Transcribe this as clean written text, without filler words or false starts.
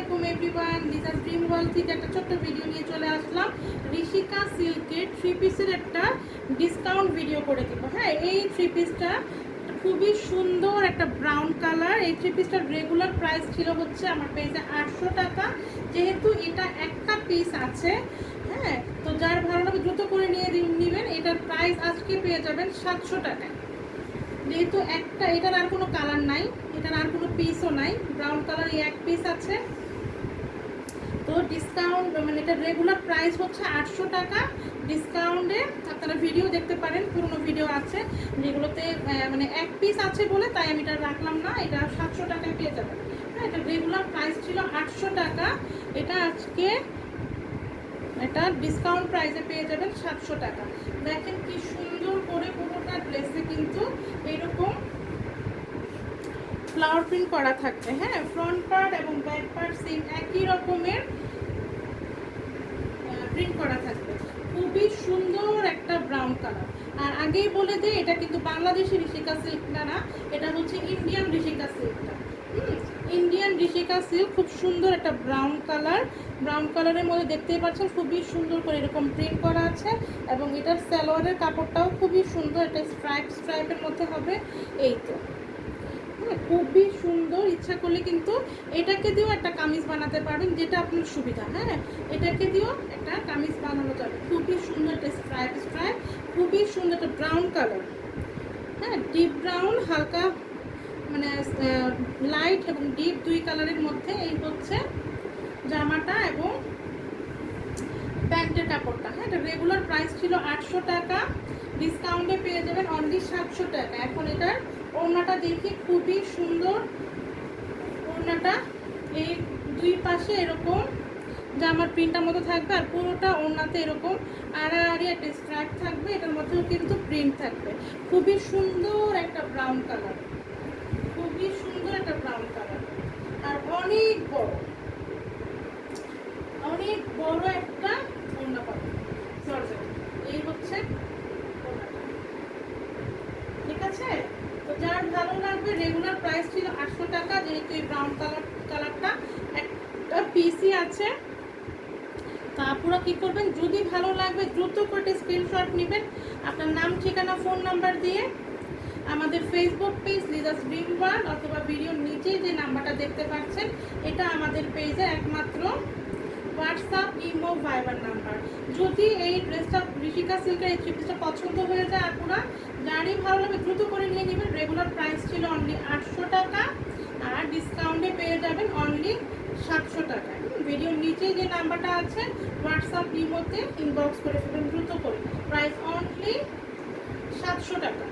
আলাইকুম everyone, Liza's dream world থেকে একটা ছোট্ট ভিডিও নিয়ে চলে আসলাম। ঋষিকা সিল্কের থ্রি পিসের একটা ডিসকাউন্ট ভিডিও করে দেবো। হ্যাঁ, এই থ্রি পিসটা খুবই সুন্দর একটা ব্রাউন কালার। এই থ্রি পিসটার রেগুলার প্রাইস ছিল হচ্ছে আমার পেজে 800 টাকা। যেহেতু এটা একটা পিস আছে, হ্যাঁ, তো যার ভালো লাগে দ্রুত করে নিয়ে নেবেন। এটার প্রাইস আজকে পেয়ে যাবেন 700 টাকায়। যেহেতু একটা, এটার আর কোনো কালার নাই, এটার আর কোনো পিসও নাই, ব্রাউন কালার এই এক পিস আছে। তো ডিসকাউন্ট মানে এটা রেগুলার প্রাইস হচ্ছে 800 টাকা। ডিসকাউন্টে আপনারা ভিডিও দেখতে পারেন, পুরনো ভিডিও আছে যেগুলোতে মানে এক পিস আছে বলে তাই আমি এটা রাখলাম না। এটা 700 টাকায় পেয়ে যাবেন। হ্যাঁ, এটা রেগুলার প্রাইস ছিল 800 টাকা, এটা আজকে এটা ডিসকাউন্ট প্রাইসে পেয়ে যাবেন 700 টাকা। দেখেন কি সুন্দর করে পুরোটা ড্রেসে কিন্তু এরকম ফ্লাওয়ার প্রিন্ট করা থাকবে। হ্যাঁ, ফ্রন্ট পার্ট এবং ব্যাক পার্ট সেম একই রকমের প্রিন্ট করা থাকবে। খুবই সুন্দর একটা ব্রাউন কালার। আর আগেই বলে দিই, এটা কিন্তু বাংলাদেশি ঋষিকা সিল্ক না, এটা হচ্ছে ইন্ডিয়ান ঋষিকা সিল্কটা। ইন্ডিয়ান ঋষিকা সিল্ক, খুব সুন্দর একটা ব্রাউন কালার। ব্রাউন কালারের মধ্যে দেখতেই পাচ্ছেন খুবই সুন্দর করে এরকম প্রিন্ট করা আছে। এবং এটার সালোয়ারের কাপড়টাও খুবই সুন্দর, এটা স্ট্রাইপের মধ্যে হবে। এই তো খুবই সুন্দর। ইচ্ছা করলে কিন্তু এটাকে দিয়েও একটা কামিজ বানাতে পারবেন, যেটা আপনার সুবিধা। হ্যাঁ, এটাকে দিয়েও একটা কামিজ বানানো যাবে। খুবই সুন্দর একটা স্ট্রাইপ, খুবই সুন্দর একটা ব্রাউন কালার। হ্যাঁ, ডিপ ব্রাউন, হালকা মানে লাইট এবং ডিপ দুই কালারের মধ্যে এই হচ্ছে জামাটা এবং প্যান্টের কাপড়টা। হ্যাঁ, এটা রেগুলার প্রাইস ছিল 800 টাকা, ডিসকাউন্টে পেয়ে যাবেন অনলি 700 টাকা। এখন এটার ওড়নাটা দেখি, খুবই সুন্দর ওড়নাটা। এই দুই পাশে এরকম জামার প্রিন্টার মতো থাকবে, আর পুরোটা ওড়নাতে এরকম আড়াআড়ি একটা স্ট্রাইপ থাকবে। এটার মধ্যেও কিন্তু প্রিন্ট থাকবে। খুবই সুন্দর একটা ব্রাউন কালার, খুবই সুন্দর একটা ব্রাউন কালার। আর অনেক বড়, অনেক বড় একটা ওড়না পাবে। এই হচ্ছে ওড়নাটা, ঠিক আছে? তো যার ভালো লাগবে, রেগুলার প্রাইস ছিল 800 টাকা, যেহেতু এই ব্রাউন কালারটা একটা পিসি আছে। তারপরে কি করবেন, যদি ভালো লাগবে দ্রুত করে স্ক্রিনশট নেবেন, আপনার নাম, ঠিকানা, ফোন নাম্বার দিয়ে আমাদের Facebook page Liza's dream world অথবা ভিডিওর নিচে যে নাম্বারটা দেখতে পাচ্ছেন, এটা আমাদের পেজে একমাত্র হোয়াটসঅ্যাপ, ইমো, ভাইবার নাম্বার। যদি এই ড্রেসটা ঋষিকা সিল্কের এই থ্রি পিসটা পছন্দ হয়ে যায়, আপনারা যারই ভালো লাগে দ্রুত করে নিয়ে নেবেন। রেগুলার প্রাইস ছিল অনলি 800 টাকা, আর ডিসকাউন্টে পেয়ে যাবেন অনলি 700 টাকা। ভিডিওর নিচে যে নাম্বারটা আছে হোয়াটসঅ্যাপ, ইমোতে ইনবক্স করে ফেলবেন দ্রুত করে। প্রাইস অনলি 700 টাকা।